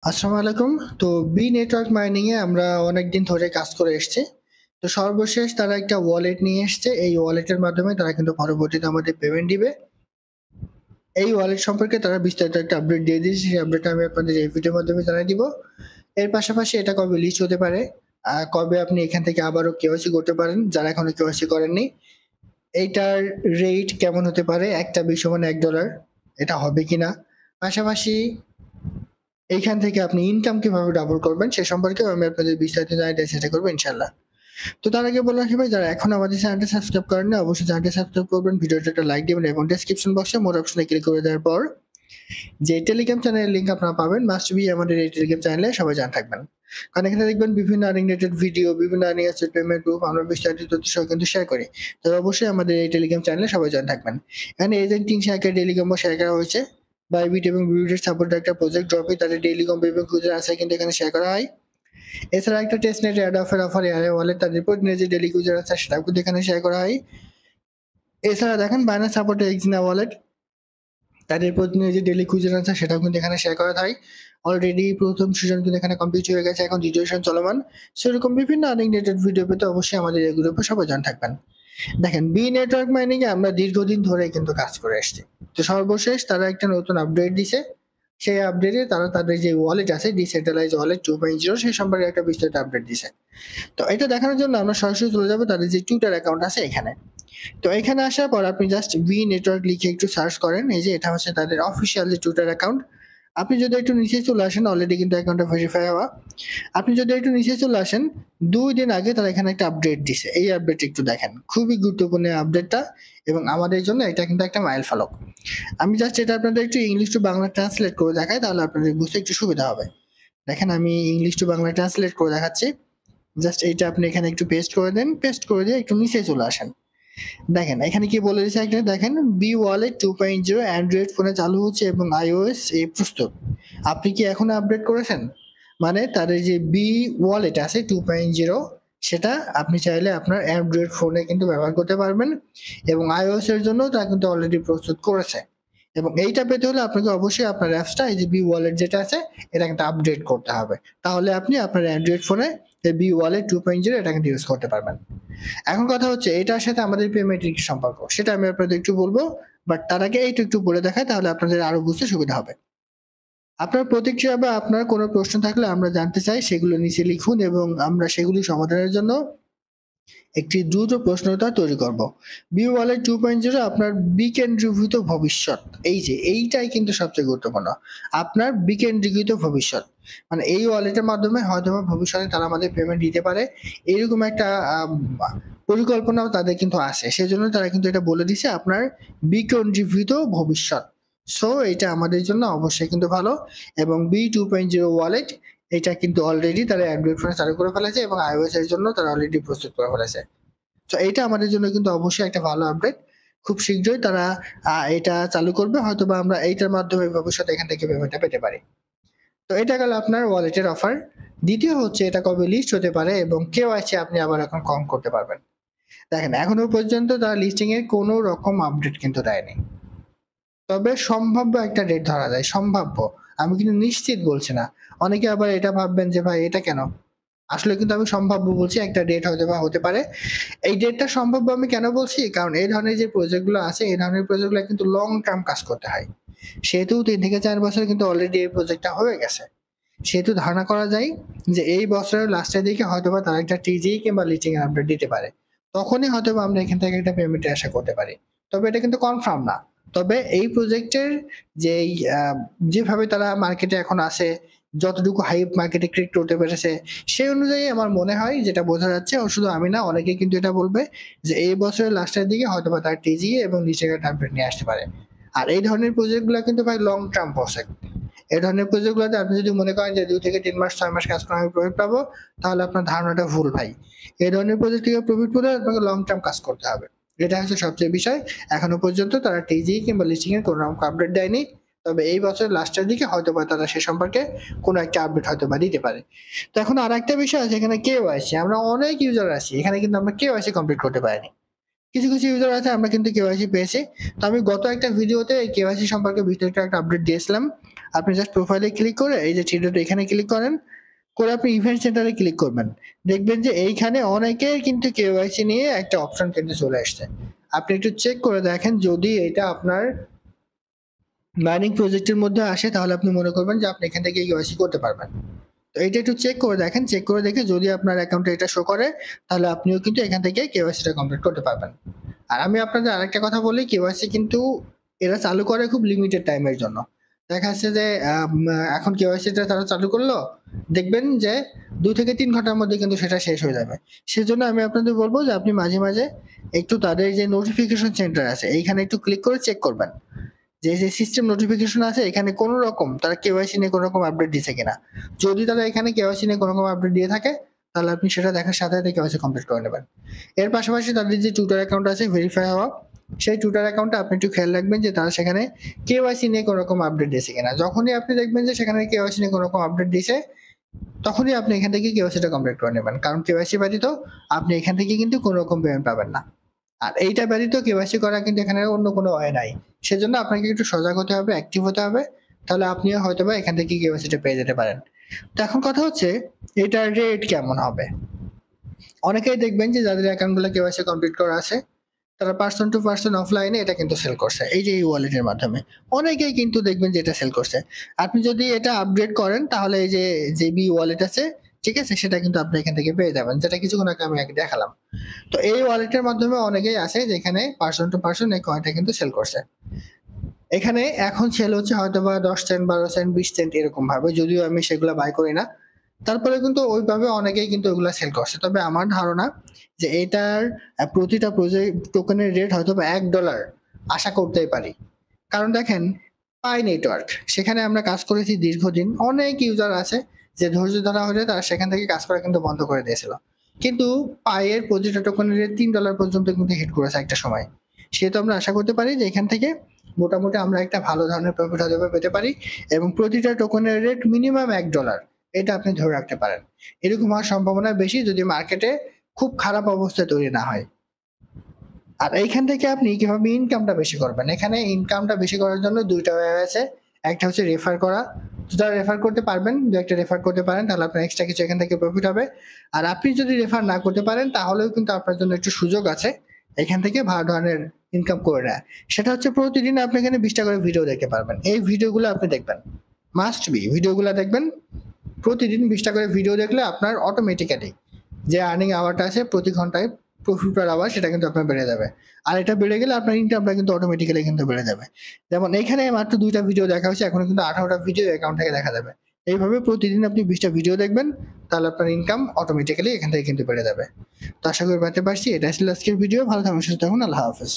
আসসালামু আলাইকুম। তো বি নেটওয়ার্ক মাইনিং এ আমরা অনেকদিন ধরে কাজ করে এসেছি। তো সর্বশেষ তারা একটা ওয়ালেট নিয়ে এসেছে। এই ওয়ালেটের মাধ্যমে তারা কিন্তু পরবর্তীতে আমাদের পেমেন্ট দিবে। এই ওয়ালেট সম্পর্কে তারা বিস্তারিত একটা আপডেট দিয়ে দিয়েছে। সেই আপডেটটা আমি আপনাদের এই ভিডিওর মাধ্যমে জানিয়ে দিব। এর পাশাপাশি এটা কবে লিস্ট হতে পারে, কবে আপনি এখান থেকে আবারও কেওয়াইসি করতে পারেন যারা এখনো কেওয়াইসি করেননি। এইটার রেট কেমন হতে পারে, একটা বিশ সমান $1, এটা হবে কিনা। পাশাপাশি এইখান থেকে আপনি ইনকাম কিভাবে ডাবল করবেন সে সম্পর্কে আমি আপনাদের বিস্তারিত জানাতে চেষ্টা করবো ইনশাল্লাহ। তো তার আগে বলে রাখি ভাই, যারা এখন আমাদের চ্যানেলটা সাবস্ক্রাইব করেন না অবশ্যই চ্যানেলটা সাবস্ক্রাইব করবেন, ভিডিওটা একটা লাইক দিবেন এবং ডেসক্রিপশন বক্সে মোর অপশনে ক্লিক করে দেওয়ার পর যে টেলিগ্রাম চ্যানেলের লিঙ্ক আপনারা পাবেন, মাস্ট বি আমাদের এই টেলিগ্রাম চ্যানেলে সবাই জানা থাকবেন। কারণ এখানে দেখবেন বিভিন্ন আর্নিং রিলেটেড ভিডিও, বিভিন্ন আর্নিং অ্যাসেট পেমেন্ট গ্রুপ, আমরা বিস্তারিত তথ্য সহ কিন্তু শেয়ার করি। তো অবশ্যই আমাদের এই টেলিগ্রাম চ্যানেলে সবাই জানা থাকবেন। এখানে এজেন্ট 300 টেলিগ্রামও শেয়ার করা হয়েছে। বাইবিট এবং বিবিটের সাপোর্ট একটা প্রজেক্ট ড্রপে তাদের ডেইলি কম্প এবং খুচরা আনসার কিন্তু এখানে শেয়ার করা হয়। এছাড়া একটা টেস্ট নেট অ্যাড অফার এয়ারে ওয়ালেট তাদের প্রতিদিনের যে ডেইলি খুচরা আনসার সেটাও কিন্তু এখানে শেয়ার করা হয়। এছাড়া দেখেন বাইনান্স সাপোর্টের এক্সিনা ওয়ালেট তাদের প্রতিদিনের যে ডেইলি খুচরা আনসার সেটাও কিন্তু এখানে শেয়ার করা হয়। অলরেডি প্রথম সিজন কিন্তু এখানে কমপ্লিট হয়ে গেছে, এখন দ্বিতীয় সিজন চলমান। সেরকম বিভিন্ন আর্নিং রিলেটেড ভিডিও পেতে অবশ্যই আমাদের এই গ্রুপে সবাই জানা থাকবেন। দেখেন বি নেটওয়ার্ক মাইনিং এ আমরা দীর্ঘদিন ধরে কিন্তু কাজ করে আসছি। তো সর্বশেষ তারা একটা নতুন আপডেট দিছে। সেই আপডেটে তারা তাদের যে ওয়ালেট আছে ডিসেন্ট্রালাইজ ওয়ালেট 2.0 সেই সম্পর্কে একটা বিস্তারিত আপডেট দিছে। তো এটা দেখানোর জন্য আমরা সরাসরি চলে যাবো তাদের যে টুইটার অ্যাকাউন্ট আছে এখানে। তো এখানে আসার পর আপনি জাস্ট ভি নেটওয়ার্ক লিখে একটু সার্চ করেন, এই যে এটা হচ্ছে তাদের অফিসিয়াল যে টুইটার অ্যাকাউন্ট। আপনি যদি একটু নিচে চলে আসেন, অলরেডি কিন্তু অ্যাকাউন্টটা ভেরিফাই হওয়া। আপনি যদি একটু নিচে চলে আসেন, 2 দিন আগে তারা এখানে একটা আপডেট দিছে। এই আপডেট একটু দেখেন, খুবই গুরুত্বপূর্ণ আপডেটটা এবং আমাদের জন্য এটা কিন্তু একটা মাইল ফলক। আমি জাস্ট এটা আপনাদের একটু ইংলিশ টু বাংলা ট্রান্সলেট করে দেখাই, তাহলে আপনাদের বুঝতে একটু সুবিধা হবে। দেখেন আমি ইংলিশ টু বাংলা ট্রান্সলেট করে দেখাচ্ছি। জাস্ট এইটা আপনি এখানে একটু পেস্ট করে দেন, পেস্ট করে দিয়ে একটু নিচে চলে আসেন। দেখেন এখানে কি বলে দিচ্ছে, একটা দেখেন বি ওয়ালেট 2.0 অ্যান্ড্রয়েড ফোনে চালু হচ্ছে এবং iOS এ প্রস্তুত। আপনি কি এখনো আপডেট করেছেন? মানে তাদের যে বি ওয়ালেট আছে 2.0, সেটা আপনি চাইলে আপনার অ্যান্ড্রয়েড ফোনে কিন্তু ব্যবহার করতে পারবেন এবং iOS এর জন্য তারা কিন্তু অলরেডি প্রস্তুত করেছে। এবং এইটা পেতে হলে আপনাকে অবশ্যই আপনার অ্যাপসটা, এই যে বি ওয়ালেট যেটা আছে, এটা কিন্তু আপডেট করতে হবে। তাহলে আপনি আপনার অ্যান্ড্রয়েড ফোনে এই বি ওয়ালেট 2.0 এটা কিন্তু ইউজ করতে পারবেন। এখন কথা হচ্ছে এটার সাথে আমাদের পেমেন্টের কি সম্পর্ক সেটা আমি আপনাদের একটু বলবো। বাট তার আগে এইটু একটু বলে দেখায়, তাহলে আপনাদের আরো বুঝতে সুবিধা হবে। আপনার প্রতিক্রিয়া বা আপনার কোনো প্রশ্ন থাকলে আমরা জানতে চাই, সেগুলো নিচে লিখুন এবং আমরা সেগুলি সমাধানের জন্য একটি দ্রুত প্রশ্নটা তৈরি করব। বি ওয়ালেট 2.0 আপনার বিকেন্দ্রীভূত ভবিষ্যৎ। এই যে এইটাই কিন্তু সবচেয়ে গুরুত্বপূর্ণ, আপনার বিকেন্দ্রীকৃত ভবিষ্যৎ। মানে এই ওয়ালেটের মাধ্যমে হয়তো ভবিষ্যতে তারা আমাদের পেমেন্ট দিতে পারে, এরকম একটা পরিকল্পনাও তাদের কিন্তু আছে। সেজন্য তারা কিন্তু এটা বলে দিছে আপনার বিকেন্দ্রীভূত ভবিষ্যৎ। সো এটা আমাদের জন্য অবশ্যই কিন্তু ভালো। এবং B2.0 ওয়ালেট এটা কিন্তু অলরেডি তারা অ্যান্ড্রয়েড ফোনে চালু করে ফেলেছে এবং iOS এর জন্য তারা অলরেডি প্রস্তুত করে ফেলেছে। তো এটা আমাদের জন্য কিন্তু অবশ্যই একটা ভালো আপডেট। খুব শীঘ্রই তারা এটা চালু করবে, হয়তো বা আমরা এইটার মাধ্যমে ভবিষ্যতে এখান থেকে পেমেন্টটা পেতে পারি। তো এটা গেল আপনার ওয়ালেটের অফার। দ্বিতীয় হচ্ছে এটা কবে লিস্ট হতে পারে এবং কেওয়াইসি আপনি আবার এখন কম করতে পারবেন। দেখেন এখনো পর্যন্ত তারা লিস্টিং এর কোনো রকম আপডেট কিন্তু দেয়নি। তবে সম্ভাব্য একটা ডেট ধরা যায়, সম্ভাব্য। আমি কিন্তু নিশ্চিত বলছি না। অনেকে আবার এটা ভাববেন যে ভাই এটা কেন? আসলে কিন্তু আমি সম্ভাব্য বলছি, একটা ডেট হয়তো বা হতে পারে। এই ডেটটা সম্ভাব্য আমি কেন বলছি? কারণ এই ধরনের যে প্রজেক্ট গুলো আছে, এই ধরনের প্রজেক্ট গুলো কিন্তু লং টার্ম কাজ করতে হয়। সেহেতু 3 থেকে 4 বছর কিন্তু অলরেডি এই প্রজেক্টটা হয়ে গেছে। সেহেতু ধারণা করা যায় যে এই বছরের লাস্টের দিকে হয়তোবা তারা একটা টিজি কিংবা লিস্টিং এর আপডেট দিতে পারে। তখনই হয়তোবা আমরা এখান থেকে একটা পেমেন্টের আশা করতে পারি। তবে এটা কিন্তু কনফার্ম না। তবে এই প্রজেক্টের যেই যেভাবে তারা মার্কেটে এখন আছে, যতটুকু হাইপ মার্কেটে ক্রিয়েট করতে পেরেছে, সেই অনুযায়ী আমার মনে হয় যেটা বোঝা যাচ্ছে, ও শুধু আমি না, অনেকে কিন্তু এটা বলবে যে এই বছরের লাস্টের দিকে হয়তোবা তার টিজি এবং লিস্টিং এর আপডেট নিয়ে আসতে পারে। আর এই ধরনের প্রজেক্ট গুলো কিন্তু ভাই লং টার্ম প্রজেক্ট। এই ধরনের প্রজেক্ট গুলোতে আপনি যদি মনে করেন যে 2 থেকে 3 মাস 6 মাস কাজ করে আমি প্রফিট পাবো, তাহলে আপনার ধারণাটা ভুল ভাই। এই ধরনের প্রজেক্ট থেকে প্রফিট পেলে আপনাকে লং টার্ম কাজ করতে হবে। এটা হচ্ছে সবচেয়ে বিষয়। এখনো পর্যন্ত তারা টিজি কিংবা লিস্টিং এর কোনো রকম আপডেট দেয়নি। তবে এই বছরের লাস্টের দিকে হয়তোবা তারা সে সম্পর্কে কোনো একটা আপডেট হয়তোবা দিতে পারে। তো এখন আর একটা বিষয় আছে, এখানে কেওয়াইসি। আমরা অনেক ইউজার আছি এখানে, কিন্তু আমরা কেওয়াইসি কমপ্লিট করতে পারিনি। কিছু কিছু ইউজার আছে আমরা কিন্তু কেওয়াইসি পেয়েছি। তো আমি গত একটা ভিডিওতে এই কেওয়াইসি সম্পর্কে বিস্তারিত একটা আপডেট দিয়েছিলাম। আপনি জাস্ট প্রোফাইলে ক্লিক করে এই যে থ্রি ডট এখানে ক্লিক করেন, করে আপনি ইভেন্ট সেন্টারে ক্লিক করবেন। দেখবেন যে এইখানে অনেকের কিন্তু কেওয়াইসি নিয়ে একটা অপশন কিন্তু চলে আসছে। আপনি একটু চেক করে দেখেন, যদি এটা আপনার মাইনিং প্রজেক্টের মধ্যে আসে তাহলে আপনি মনে করবেন যে আপনি এখান থেকে কেওয়াইসি করতে পারবেন। তো এটা একটু চেক করে দেখেন, চেক করে দেখে যদি আপনার অ্যাকাউন্টে এটা শো করে তাহলে আপনিও কিন্তু এখান থেকে কেওয়াইসিটা কমপ্লিট করতে পারবেন। আর আমি আপনাদের আরেকটা কথা বলি, কেওয়াইসি কিন্তু এরা চালু করে খুব লিমিটেড টাইমের জন্য। দেখা যাচ্ছে যে এখন কেওয়াইসিটা তারা চালু করলো, দেখবেন যে 2 থেকে 3 ঘন্টার মধ্যে কিন্তু সেটা শেষ হয়ে যাবে। সেজন্য আমি আপনাদের বলবো যে আপনি মাঝে মাঝে একটু তাদের যে নোটিফিকেশন সেন্টার আছে এইখানে একটু ক্লিক করে চেক করবেন যে সিস্টেম নোটিফিকেশন আছে এখানে কোনো রকম তারা কেওয়াইসি নিয়ে কোনো রকম আপডেট দিচ্ছে কিনা। যদি তারা এখানে কেওয়াইসি নিয়ে কোনো রকম আপডেট দিয়ে থাকে তাহলে আপনি সেটা দেখার সাথে সাথে কেওয়াইসি কমপ্লিট করে নেবেন। এর পাশাপাশি তাদের যে টুইটার অ্যাকাউন্ট আছে ভেরিফাই হওয়া, সেই টুইটার অ্যাকাউন্টে আপনি একটু খেয়াল রাখবেন যে তারা সেখানে কেওয়াইসি নিয়ে কোনো রকম আপডেট দিয়েছে কিনা। যখনই আপনি দেখবেন যে সেখানে কেওয়াইসি নিয়ে কোনো রকম আপডেট দিয়েছে তখনই আপনি এখান থেকে কেওয়াইসিটা কমপ্লিট করে নেবেন, কারণ কেওয়াইসি ব্যতীত আপনি এখান থেকে কিন্তু কোনো রকম পেমেন্ট পাবেন না। আর এইটা ব্যতীত কেওয়াইসি করা কিন্তু এখানে অন্য কোনো ওয়ে নাই। সেজন্য আপনাকে একটু সজাগ হতে হবে, অ্যাক্টিভ হতে হবে, তাহলে আপনিও হয়তো বা এখান থেকে কেওয়াইসিটা পেয়ে যেতে পারেন। তো এখন কথা হচ্ছে এটার রেট কেমন হবে। অনেকেই দেখবেন যে যাদের অ্যাকাউন্টগুলো কেওয়াইসি কমপ্লিট করা আছে তারা পার্সন টু পার্সন অফলাইনে এটা কিন্তু সেল করছে, এই যে এই ওয়ালেটের মাধ্যমে অনেকেই কিন্তু দেখবেন যে এটা সেল করছে। আপনি যদি এটা আপগ্রেড করেন তাহলে এই যে জেবি ওয়ালেট আছে, ঠিক আছে, সেটা কিন্তু আপনি এখান থেকে পেয়ে যাবেন, যেটা কিছুক্ষণ আগে আমি আগে দেখালাম। তো এই ওয়ালেটের মাধ্যমে অনেকেই আছে যেখানে পার্সন টু পার্সন এই কয়েনটা কিন্তু সেল করছে। এখানে এখন সেল হচ্ছে হয়তো বা 10 সেন্ট 12 সেন্ট 20 সেন্ট এরকম ভাবে, যদিও আমি সেগুলো বাই করি না। তারপরে কিন্তু ওইভাবে অনেকেই কিন্তু ওগুলা সেল করছে। তবে আমার ধারণা যে এটার প্রতিটা প্রজেক্ট টোকেনের রেট হয়তো বা $1 আশা করতেই পারি। কারণ দেখেন পাই নেটওয়ার্ক, সেখানে আমরা কাজ করেছি দীর্ঘদিন, অনেক ইউজার আছে যে ধৈর্য ধরা হলে তারা সেখান থেকে কাজ করা কিন্তু বন্ধ করে দিয়েছিল। কিন্তু পাইয়ের প্রতিটা টোকেনের রেট $3 পর্যন্ত কিন্তু হিট করেছে একটা সময়। সেহেতু আমরা আশা করতে পারি যে এখান থেকে মোটামুটি আমরা একটা ভালো ধরনের প্রফিট হয়তো পেতে পারি, এবং প্রতিটা টোকেনের রেট মিনিমাম $1, এটা আপনি ধরে রাখতে পারেন। এরকম হওয়ার সম্ভাবনা বেশি যদি মার্কেটে খুব খারাপ অবস্থা তৈরি না হয়। আর এইখান থেকে আপনি কিভাবে ইনকামটা বেশি করবেন, এখানে ইনকামটা বেশি করার জন্য দুইটা ওয়ে আছে। একটা হচ্ছে রেফার করা, যারা রেফার করতে পারবেন, দু একটা রেফার করতে পারেন তাহলে আপনার এক্সট্রা কিছু এখান থেকে প্রফিট হবে। আর আপনি যদি রেফার না করতে পারেন তাহলেও কিন্তু আপনার জন্য একটু সুযোগ আছে এখান থেকে ভালো ধরনের ইনকাম করে নেয়। সেটা হচ্ছে প্রতিদিন আপনি এখানে 20টা করে ভিডিও দেখতে পারবেন। এই ভিডিওগুলো আপনি দেখবেন, মাস্ট বি ভিডিওগুলো দেখবেন। প্রতিদিন 20টা করে ভিডিও দেখলে আপনার অটোমেটিক্যালি যে আর্নিং আওয়ারটা আছে প্রতি ঘন্টায় প্রফিট পার আওয়ার সেটা কিন্তু আপনার বেড়ে যাবে। আর এটা বেড়ে গেলে আপনার ইনকামটা কিন্তু অটোমেটিক্যালি কিন্তু বেড়ে যাবে। যেমন এখানে মাত্র 2টা ভিডিও দেখা হয়েছে, এখন কিন্তু 18টা ভিডিও অ্যাকাউন্ট থেকে দেখা যাবে। এইভাবে প্রতিদিন আপনি 20টা ভিডিও দেখবেন, তাহলে আপনার ইনকাম অটোমেটিক্যালি এখান থেকে কিন্তু বেড়ে যাবে। তো আশা করি পেতে পারছি। এটা ছিল আজকের ভিডিও। ভালো থাকুন, সুস্থ থাকুন, আল্লাহ হাফেজ।